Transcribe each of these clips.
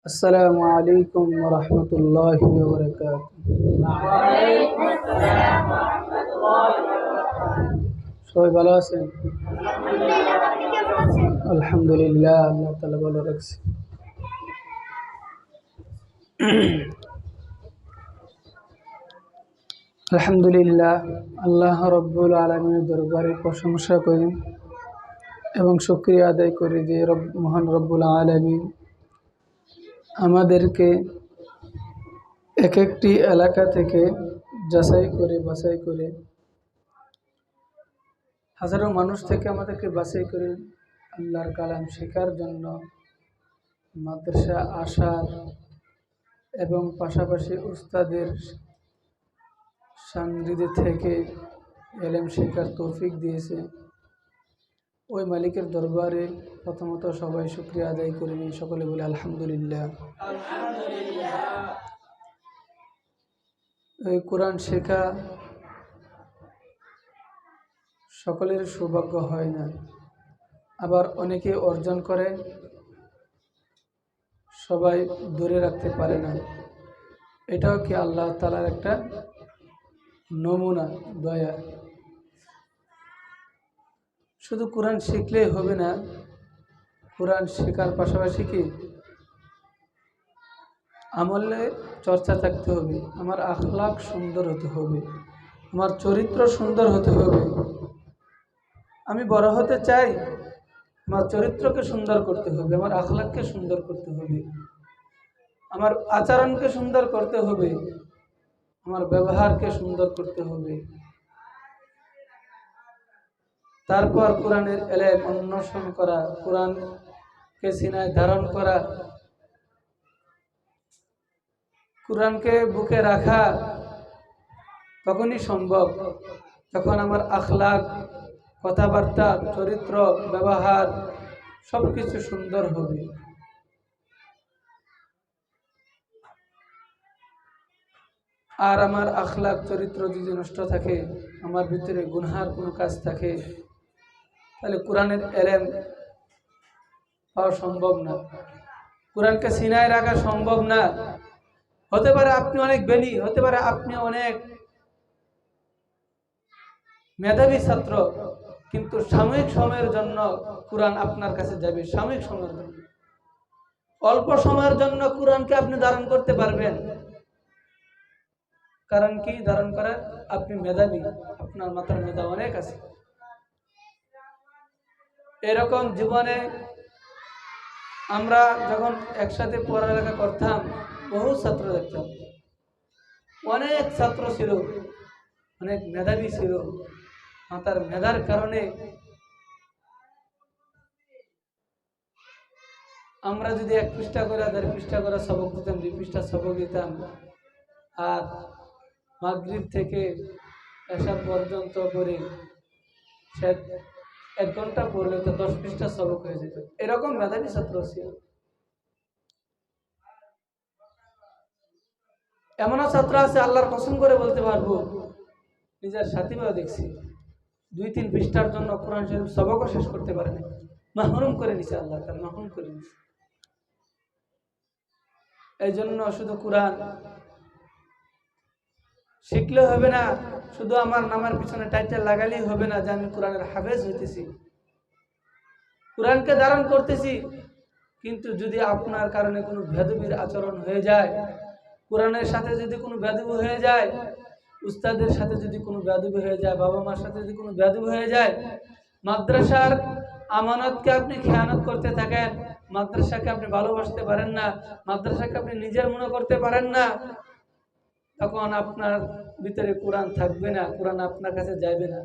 আসসালামু আলাইকুম ওয়া রাহমাতুল্লাহি ওয়া বারাকাতুহু। সবাই ভালো আছেন? আলহামদুলিল্লাহ, আল্লাহ তাআলা ভালো রাখছে। আলহামদুলিল্লাহ, আল্লাহ রাব্বুল আলামিনের দরবারে প্রশংসা করি এবং শুকরিয়া আদায় করি যে মহান রব্বুল আলামিন আমাদেরকে এক একটি এলাকা থেকে যাচাই করে বাছাই করে হাজারো মানুষ থেকে আমাদেরকে বাছাই করে আল্লাহর কালাম শেখার জন্য মাদ্রাসা আসার এবং পাশাপাশি উস্তাদের সান্নিধ্যে থেকে এলেম শেখার তৌফিক দিয়েছে। ওই মালিকের দরবারে প্রথমত সবাই শুকরিয়া আদায় করে নিই, সকলে বলে আলহামদুলিল্লাহ। এই কোরআন শেখা সকলের সৌভাগ্য হয় না, আবার অনেকে অর্জন করে, সবাই ধরে রাখতে পারে না। এটাও কি আল্লাহ তাআলার একটা নমুনা, দয়া। শুধু কোরআন শিখলেই হবে না, কোরআন শেখার পাশাপাশি কি আমলে চর্চা থাকতে হবে। আমার আখলাক সুন্দর হতে হবে, আমার চরিত্র সুন্দর হতে হবে। আমি বড় হতে চাই, আমার চরিত্রকে সুন্দর করতে হবে, আমার আখলাককে সুন্দর করতে হবে, আমার আচরণকে সুন্দর করতে হবে, আমার ব্যবহারকে সুন্দর করতে হবে। তারপর কোরআনের এলেম অন্বেষণ করা, কোরআনকে সিনায় ধারণ করা, কোরআনকে বুকে রাখা তখনই সম্ভব যখন আমার আখলাক, কথাবার্তা, চরিত্র, ব্যবহার সবকিছু সুন্দর হবে। আর আমার আখলাক, চরিত্র যদি নষ্ট থাকে, আমার ভিতরে গুনহার কোনো কাজ থাকে, তাহলে কোরআনের এলেম পাওয়া সম্ভব না, কোরআনকে সিনায় রাখা সম্ভব না। হতে পারে আপনি অনেক জ্ঞানী, হতে পারে আপনি অনেক মেধাবী ছাত্র, কিন্তু সাময়িক সময়ের জন্য কোরআন আপনার কাছে যাবে, সাময়িক সময়ের জন্য, অল্প সময়ের জন্য কোরআনকে আপনি ধারণ করতে পারবেন। কারণ কি ধারণ করা? আপনি মেধাবী, আপনার মাথার মেধা অনেক আছে। এরকম জীবনে আমরা যখন একসাথে পড়ালেখা করতাম, বহু ছাত্র দেখতাম, অনেক ছাত্র ছিল, অনেক মেধাবী ছিল। মাতার মেধার কারণে আমরা যদি 1 পৃষ্ঠা করে 1.5 পৃষ্ঠা করে সবক দিতাম, 2 পৃষ্ঠা সবক দিতাম, আর মাগরিব থেকে এশা পর্যন্ত করে সে 1 ঘন্টা পড়লে তো 10 পৃষ্ঠা সবক হয়ে যেত। এরকম মেধাবী ছাত্র ছিল। এমনও ছাত্র আছে, আল্লাহর কসম করে বলতে পারবো, নিজের সাথীভাবে দেখছি 2-3 পৃষ্ঠার জন্য কোরআন শরীফ সবকও শেষ করতে পারে না, মাহরুম করে নিছে, আল্লাহ তার মাহরুম করে নিছে। এই জন্য শুধু কোরআন শিখলে হবে না, শুধু আমার নামের পিছনে টাইটেল লাগালেই হবে না যে আমি কোরআনের হাফেজ হইতেছি, কোরআনকে ধারণ করতেছি। কিন্তু যদি আপনার কারণে কোনো বেয়াদবির আচরণ হয়ে যায়, কোরআনের সাথে যদি কোনো বেয়াদবি হয়ে যায়, উস্তাদের সাথে যদি কোনো বেয়াদবি হয়ে যায়, বাবা মার সাথে যদি কোনো বেয়াদবি হয়ে যায়, মাদ্রাসার আমানতকে আপনি খেয়ানত করতে থাকেন, মাদ্রাসাকে আপনি ভালোবাসতে পারেন না, মাদ্রাসাকে আপনি নিজের মনে করতে পারেন না, তখন আপনার ভিতরে কোরআন থাকবে না, কোরআন আপনার কাছে যাবে না।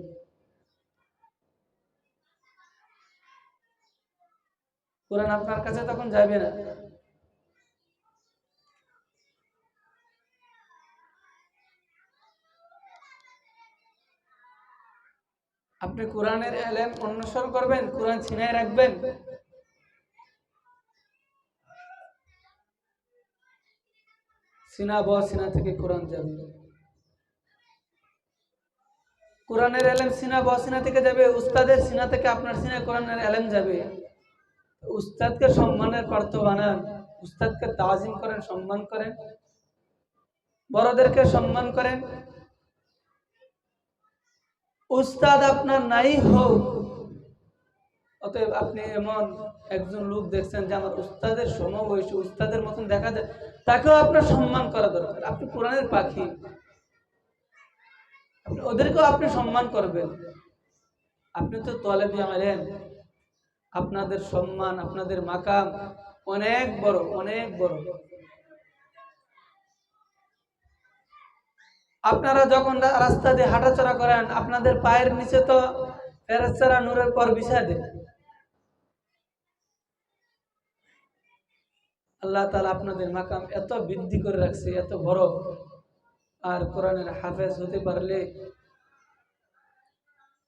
কোরআন আপনার কাছে তখন যাবে না। আপনি কোরআনের এলেম অন্বেষণ করবেন, কোরআন ছিনায় রাখবেন, সিনা সিনা থেকে কোরআন যাবে। কোরআনের এলেম সিনা সিনা থেকে যাবে, উস্তাদের সিনা থেকে আপনার সিনায় কোরআনের এলেম যাবে। উস্তাদকে সম্মানের পাত্র বানান, উস্তাদকে তাজিম করেন, সম্মান করেন, বড়দেরকে সম্মান করেন। উস্তাদ আপনার নাই হোক, অতএব আপনি এমন একজন লোক দেখছেন যে আমার উস্তাদের সমবয়সী, উস্তাদের মতন দেখা যায়, তাকেও আপনার সম্মান করা দরকার। আপনি কোরআনের পাখি, ওদেরকেও আপনি সম্মান করবেন। আপনি তো তলেবি ইলম, আপনাদের সম্মান, আপনাদের মাকাম অনেক বড়, অনেক বড়। আপনারা যখন রাস্তা দিয়ে হাঁটাচলা করেন, আপনাদের পায়ের নিচে তো ফেরেশতারা নূরের পর বিছায় দেয়। আল্লাহ তাআলা আপনাদের মাকাম এত বৃদ্ধি করে রাখছে, এত বড়। আর কোরআনের হাফেজ হতে পারলে,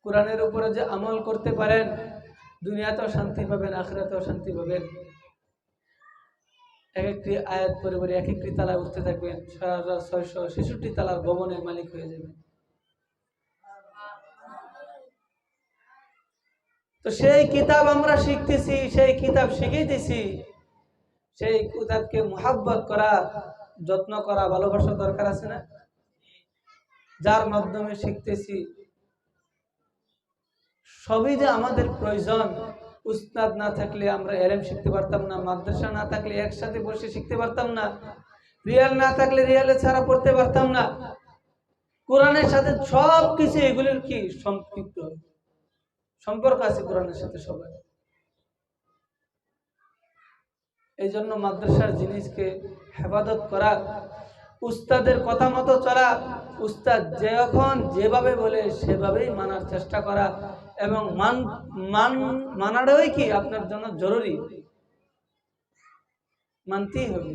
কোরআনের উপরে যে আমল করতে পারেন, দুনিয়াতেও শান্তি পাবেন, আখিরাতেও শান্তি পাবেন। এক একটি আয়াত পরে পরে এক একটি তালায় উঠতে থাকবেন, 6666 তালার ভবনের মালিক হয়ে যাবেন। তো সেই কিতাব আমরা শিখতেছি, সেই কিতাব শিখাইতেছি, সেই কিতাবকে মুহাব্বত করা, যত্ন করা, ভালোবাসা দরকার আছে না? যার মাধ্যমে শিখতেছি সবই যে আমাদের প্রয়োজন। উস্তাদ না থাকলে আমরা ইলম শিখতে পারতাম না, মাদ্রাসা না থাকলে একসাথে বসে শিখতে পারতাম না, রিয়াল না থাকলে রিয়ালে ছাড়া পড়তে পারতাম না। কোরআনের সাথে সব কিছু এগুলির কি সম্পৃক্ত, সম্পর্ক আছে কোরআনের সাথে সবাই। এই জন্য মাদ্রাসার জিনিসকে হেফাজত করা, উস্তাদের কথা মতো চলা, উস্তাদ যখন যেভাবে বলে সেভাবেই মানার চেষ্টা করা, এবং মানাটাই কি আপনার জন্য জরুরি, মানতেই হবে।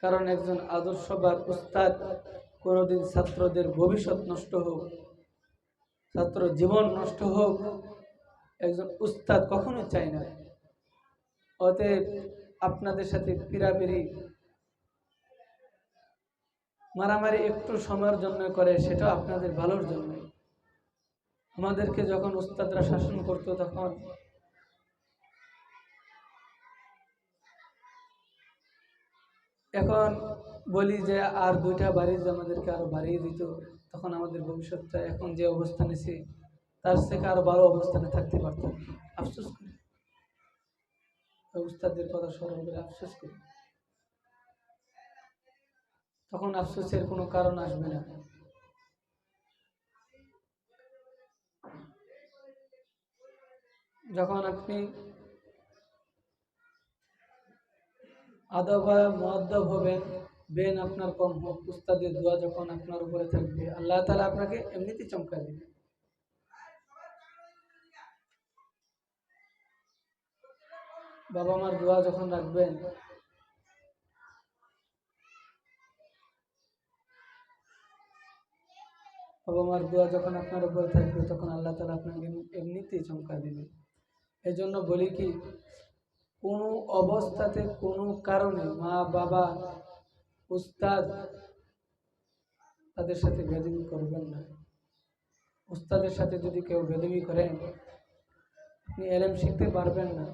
কারণ একজন আদর্শবান উস্তাদ কোনোদিন ছাত্রদের ভবিষ্যৎ নষ্ট হোক, ছাত্র জীবন নষ্ট হোক, একজন উস্তাদ কখনো চায় না। অতএব আপনাদের সাথে পিরাপিরি মারামারি একটু সময়ের জন্য করে, সেটা আপনাদের ভালোর জন্য। আমাদেরকে যখন উস্তাদরা শাসন করতো, তখন এখন বলি যে আর 2টা বাড়ি আমাদেরকে আরো বাড়িয়ে দিত, তখন আমাদের ভবিষ্যৎটা এখন যে অবস্থানে ছি তার থেকে আরো ভালো অবস্থানে থাকতে পারতাম। আফসোস করি, উস্তাদের কথা স্মরণ করে আফসোস করি। তখন আফসোসের কোনো কারণ আসবে না। যখন আপনি আদব মুআদ্দাব হবেন, বেন আপনার কম হোক, উস্তাদের দোয়া যখন আপনার উপরে থাকবে, আল্লাহ তাআলা আপনাকে এমনিতেই চমকা দিবে। বাবা মার দোয়া যখন রাখবেন, বাবা মার দোয়া যখন আপনার উপরে থাকবে, তখন আল্লাহ তাআলা আপনাকে এমনিতেই চমকা দিবে। এই জন্য বলি কি, কোনো অবস্থাতে কোনো কারণে মা বাবা উস্তাদ তাদের সাথে বেয়াদবি করবেন না। উস্তাদের সাথে যদি কেউ বেয়াদবি করেন, আপনি ইলম শিখতে পারবেন না,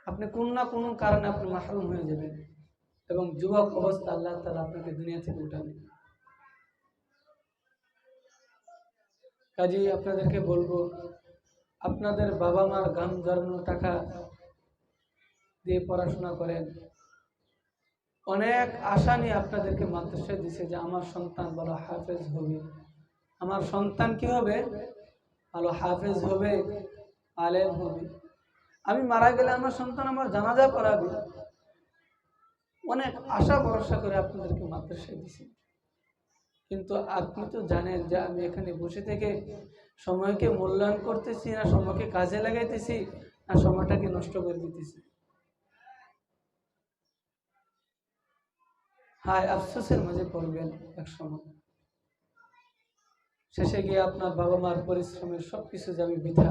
আপনি কোন না কোনো কারণে আপনি মাহরুম হয়ে যাবেন, এবং যুবক অবস্থা আল্লাহ তাআলা আপনাকে দুনিয়া থেকে উঠাবেন। কাজেই আপনাদেরকে বলবো, আপনাদের বাবা মার গান জড়ানো টাকা দিয়ে পড়াশোনা করেন। অনেক আশা নিয়ে আপনাদেরকে মাদ্রাসায় দিছে যে আমার সন্তান ভালো হাফেজ হবে, আমার সন্তান কি হবে, ভালো হাফেজ হবে, আলেম হবে, আমি মারা গেলে আমার সন্তান আমার জানাজা পড়াবে। অনেক আশা ভরসা করে আপনাদেরকে মাদ্রাসায় দিছি। কিন্তু আপনি তো জানেন যে আমি এখানে বসে থেকে সময়কে মূল্যায়ন করতেছি না, সময়কে কাজে লাগাইতেছি, না সময়টাকে নষ্ট করে দিতেছি। হায় আফসোসের মাঝে পড়বেন এক সময়, শেষে গিয়ে আপনার বাবা মার পরিশ্রমের সবকিছু যাবে বৃথা।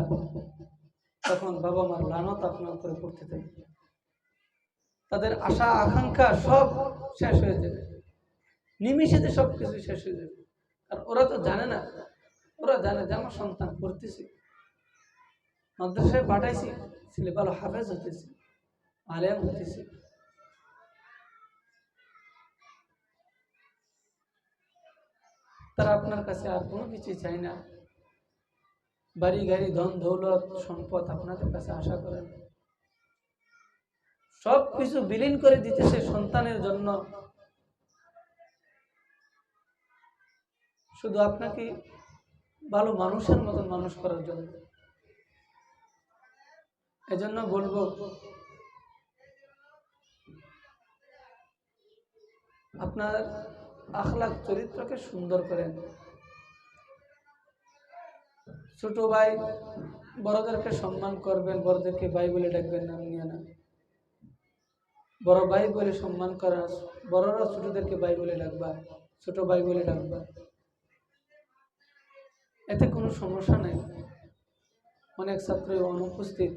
তখন বাবা মার লানত আপনার উপরে পড়তে থাকবে, তাদের আশা আকাঙ্ক্ষা সব শেষ হয়ে যাবে, নিমিষেতে সবকিছু শেষ হয়ে যাবে। আর ওরা তো জানে না, ওরা জানে যে আমার সন্তান পড়তেছে, মাদ্রাসায় পাঠাইছি, ছেলে ভালো হাফেজ হতেছে, আলেম হতেছে। তারা আপনার কাছে আর কোনো কিছু চাই না, বাড়ি গাড়ি ধন দৌলত সম্পদ আপনাদের কাছে আশা করেন, সব কিছু বিলীন করে দিতেছে সন্তানের জন্য, শুধু আপনাকে ভালো মানুষের মতন মানুষ করার জন্য। এজন্য বলবো, আপনার আখলাক চরিত্রকে সুন্দর করেন। ছোট ভাই বড়দেরকে সম্মান করবেন, বড়দেরকে ভাই বলে ডাকবেন, নাম নিয়ে না। বড় ভাই বলে সম্মান করা, বড়রা ছোটদেরকে ভাই বলে ডাকবা, ছোট ভাই বলে ডাকবা, এতে কোনো সমস্যা নেই। অনেক ছাত্র অনুপস্থিত,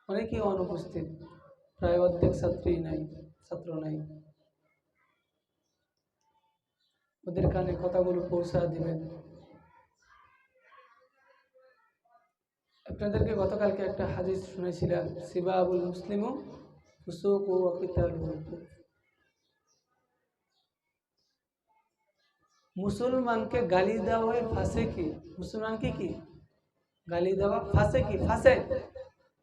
অনেকেই অনুপস্থিত, প্রায় অর্ধেক ছাত্র নাই। ওদের কানে কথাগুলো পৌঁছা দিবেন। আপনাদেরকে গতকালকে একটা হাদিস শুনেছিলাম, সিবাবুল মুসলিমু ফুসুকু ওয়া কিতালুহু কুফর। মুসলমানকে গালি দেওয়া হয় ফাসিকি, মুসলমানকে কি গালি দেওয়া ফাসিকি, ফাসিক।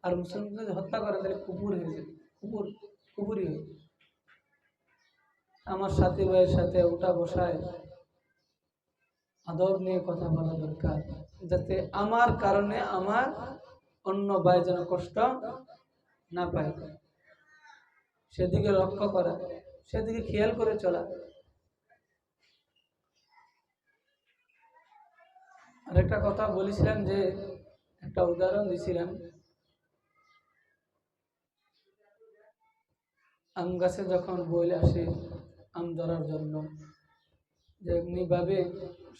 আর মুসলমানকে যদি হত্যা করে তাহলে কুফর হয়ে যায়, কুফরি হয়। আমার সাথী ভাইয়ের সাথে উঠা বসায় আদব নিয়ে কথা বলা দরকার, যাতে আমার কারণে আমার অন্য ভাই যেন কষ্ট না পায়, সেদিকে লক্ষ্য করা, সেদিকে খেয়াল করে চলা। আরেকটা কথা বলেছিলাম, যে একটা উদাহরণ দিয়েছিলাম, আম গাছে যখন বইল আসে আম ধরার জন্য, যে এমনিভাবে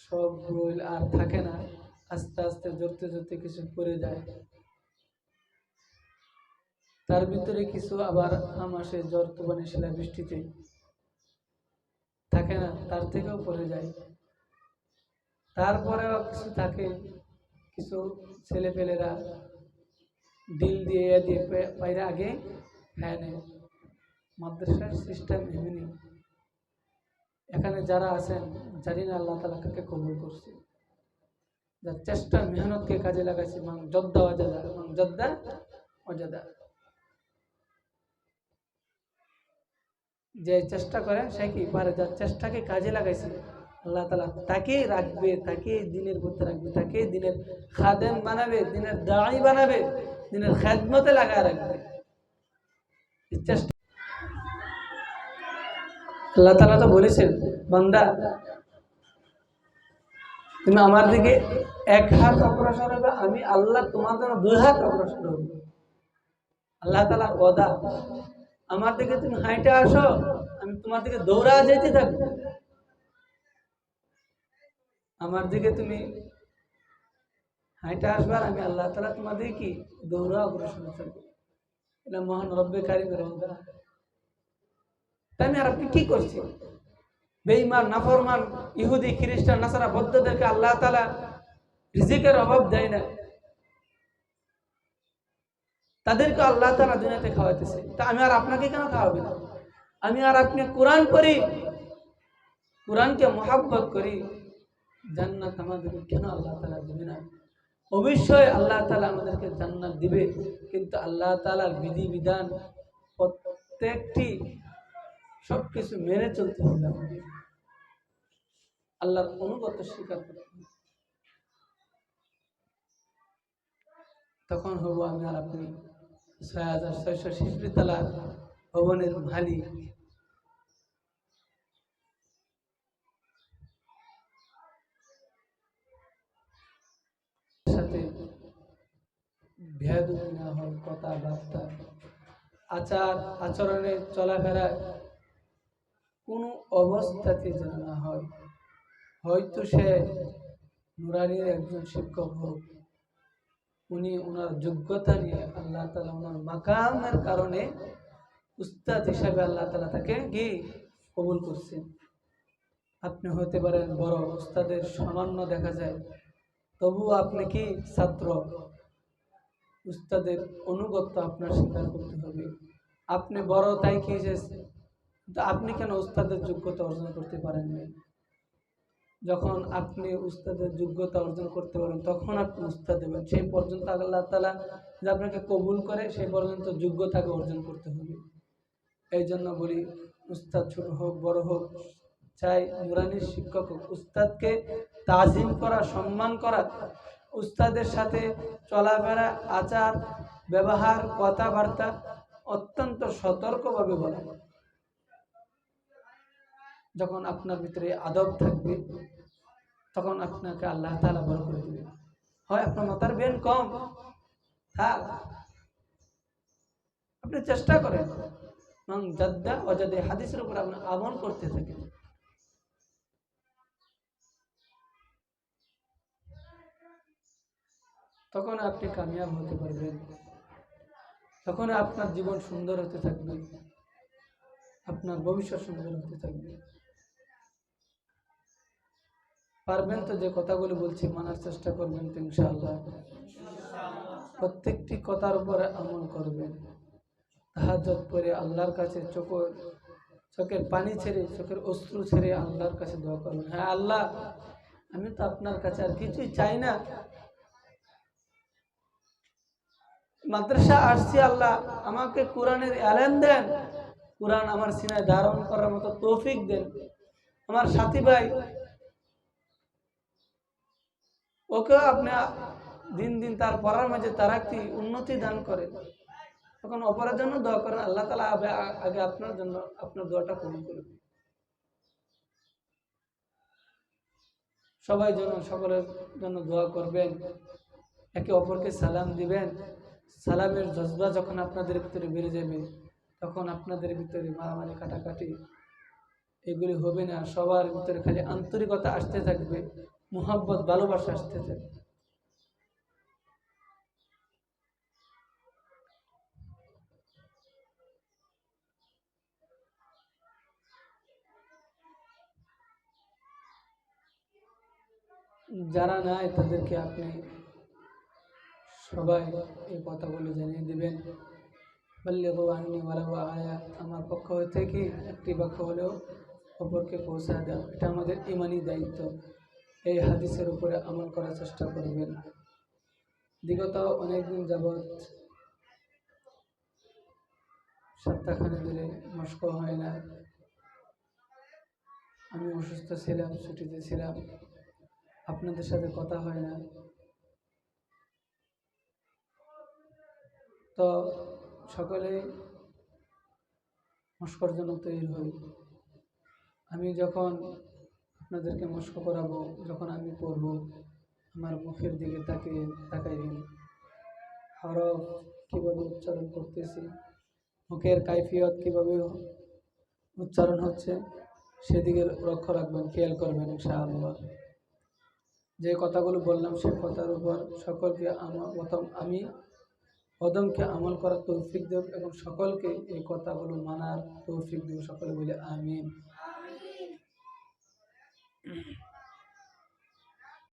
সব বইল আর থাকে না, আস্তে আস্তে জড়তে জড়তে কিছু পড়ে যায়, তার ভিতরে কিছু আবার আম আসে ঝড় তুফানে শিলা বৃষ্টিতে, থাকে না, তার থেকেও পড়ে যায়। তারপরেও কিছু থাকে, কিছু ছেলেপেলেরা ডিল দিয়ে বাইরে আগে খায় নেয়। মাদ্রাসার সিস্টেম এমনি। এখানে যারা আছেন জানি না আল্লাহ তাআলা কাকে কবুল করছে, যার চেষ্টা মেহনতকে কাজে লাগাইছে, মান জদ্দা ওয়াজাদা, মান জদ্দা ওয়াজাদা, যে চেষ্টা করে সে কি পারে, যার চেষ্টাকে কাজে লাগাইছে আল্লাহ তাআলা তাকেই রাখবে, তাকেই দিনের পথে রাখবে, তাকেই দিনের খাদেম বানাবে, দিনের দাঈ বানাবে, দিনের খেদমতে লাগায় রাখবে। চেষ্টা আল্লাহ তাআলা তো বলেছেন, বান্দা তুমি আমার দিকে এক হাত অগ্রসর হবে, আমি আল্লাহ তোমার জন্য 2 হাত অগ্রসর হব। আল্লাহ তাআলার ওয়াদা, আমার দিকে তুমি হাঁটে আসো, আমি তোমার দিকে দৌড়া যেতে থাকবো। আমার দিকে তুমি হাঁটে আসবার, আমি আল্লাহ তাআলা তোমার দিকে কি দৌড়া অগ্রসর থাকবো। এটা মহান রব্বে কারিমের ওয়াদা। তাই আর আপনি কি করছেন? বেঈমান, নাফরমান, ইহুদি, খ্রিস্টান, নাসারা, বৌদ্ধদেরকে আল্লাহ তাআলা রিজিকের অভাব দেয় না, তাদেরকে আল্লাহ তাআলা দুনিয়াতে খাওয়াইতেছে। তা আমি আর আপনাকে কেন খাওয়াবে না? আমি আর আপনি কোরআন পড়ি, কোরআনকে মহব্বত করি, জান্নাত আমাদেরকে কেন আল্লাহ তাআলা দিবে না? অবশ্যই আল্লাহ তাআলা আমাদেরকে জান্নাত দিবে, কিন্তু আল্লাহ তাআলার বিধি বিধান প্রত্যেকটি সবকিছু মেনে চলতে হবে আমাদের, আল্লাহর অনুগত স্বীকার করতে হবে। তখন হবো আমি আর আপনি 6660 তলার ভবনের মালিক। সাথে বেয়াদবি না হয়, কথাবার্তা, আচার আচরণে চলাফেরায় কোনো অবস্থাতে যেন না হয়। হয়তো সে নুরানির একজন শিক্ষক হোক, উনি ওনার যোগ্যতা নিয়ে আল্লাহ তাআলা ওনার মাকামের কারণে উস্তাদ হিসাবে আল্লাহ তাআলা তাকে কি কবুল করছেন। আপনি হতে পারেন বড়, উস্তাদের সামান্য দেখা যায়, তবু আপনি কি ছাত্র, উস্তাদের অনুগত্য আপনার স্বীকার করতে হবে। আপনি বড় তাই কি আপনি কেন উস্তাদের যোগ্যতা অর্জন করতে পারেননি? যখন আপনি উস্তাদের যোগ্যতা অর্জন করতে পারেন তখন আপনি উস্তাদ দেবেন। সেই পর্যন্ত আল্লাহ তাআলা যে আপনাকে কবুল করে সেই পর্যন্ত যোগ্যতাকে অর্জন করতে হবে। এই জন্য বলি, উস্তাদ ছোট হোক বড় হোক, চাই নুরানির শিক্ষক হোক, উস্তাদকে তাজিম করা, সম্মান করা, উস্তাদের সাথে চলাফেরা, আচার ব্যবহার, কথাবার্তা অত্যন্ত সতর্কভাবে বলা। যখন আপনার ভিতরে আদব থাকবে তখন আপনাকে আল্লাহ তাআলা বড় করে দিবে। হয় আপনার মাথার ব্রেন কম থাক, আপনি চেষ্টা করেন জাদ্দা ওয়াজাদে হাদিসের উপর আপনি আমল করতে থাকেন। তখন আপনি কামিয়াব হতে পারবেন, তখন আপনার জীবন সুন্দর হতে থাকবে, আপনার ভবিষ্যৎ সুন্দর হতে থাকবে। পারবেন তো? যে কথাগুলো বলছি মানার চেষ্টা করবেন তো ইনশাআল্লাহ? প্রত্যেকটি কথার উপরে আমল করবেন। তাহাজ্জুদ পড়ে আল্লাহর কাছে চোখের পানি ছেড়ে, চোখের অশ্রু ছেড়ে আল্লাহর কাছে দোয়া করবেন, হ্যাঁ আল্লাহ, আমি তো আপনার কাছে আর কিছুই চাই না, মাদ্রাসা আসছি, আল্লাহ আমাকে কোরআনের এলেম দেন, কোরআন আমার সিনায় ধারণ করার মতো তৌফিক দেন। আমার সাথী ভাই, ওকে আপনি দিন দিন তার পড়ার মাঝে তারাক্তি উন্নতি দান করেন। তখন অপরের জন্য দোয়া করেন, আল্লাহ তাআলা আগে আপনার জন্য আপনার দোয়াটা কবুল করবে। সবাই যেন সকলের জন্য দোয়া করবেন, একে অপরকে সালাম দিবেন। সালামের জজবা যখন আপনাদের ভিতরে বেড়ে যাবে তখন আপনাদের ভিতরে মারামারি কাটাকাটি এগুলি হবে না, সবার ভিতরে খালি আন্তরিকতা আসতে থাকবে, মুহাব্বত ভালোবাসা আসতে থাকবে। যারা নাই তাদেরকে আপনি সবাই এই কথাগুলো জানিয়ে দিবেন, বাল্লিগু আন্নি ওয়ালাউ আয়া, আমার পক্ষ থেকে একটি বাক্য হলেও অপরকে পৌঁছা দাও, এটা আমাদের ইমানি দায়িত্ব। এই হাদিসের উপরে আমল করার চেষ্টা করবেন। বিগত অনেকদিন যাবৎ সপ্তাহখানে ধরে মস্ক হয় না, আমি অসুস্থ ছিলাম, ছুটিতে ছিলাম, আপনাদের সাথে কথা হয় না। তো সকলে মস্কর জন্য তৈরি হই। আমি যখন আপনাদেরকে মস্ক করাবো, যখন আমি পড়বো, আমার মুখের দিকে তাকাইবেন, হরফ কীভাবে উচ্চারণ করতেছি, মুখের কাইফিয়ত কীভাবে উচ্চারণ হচ্ছে সেদিকে লক্ষ্য রাখবেন, খেয়াল করবেন ইনশাআল্লাহ। যে কথাগুলো বললাম সে কথার উপর সকলকে আমি কদমকে আমল করার তৌফিক দেব এবং সকলকে এই কথাগুলো মানার তৌফিক দেব। সকলে বলে আমিন।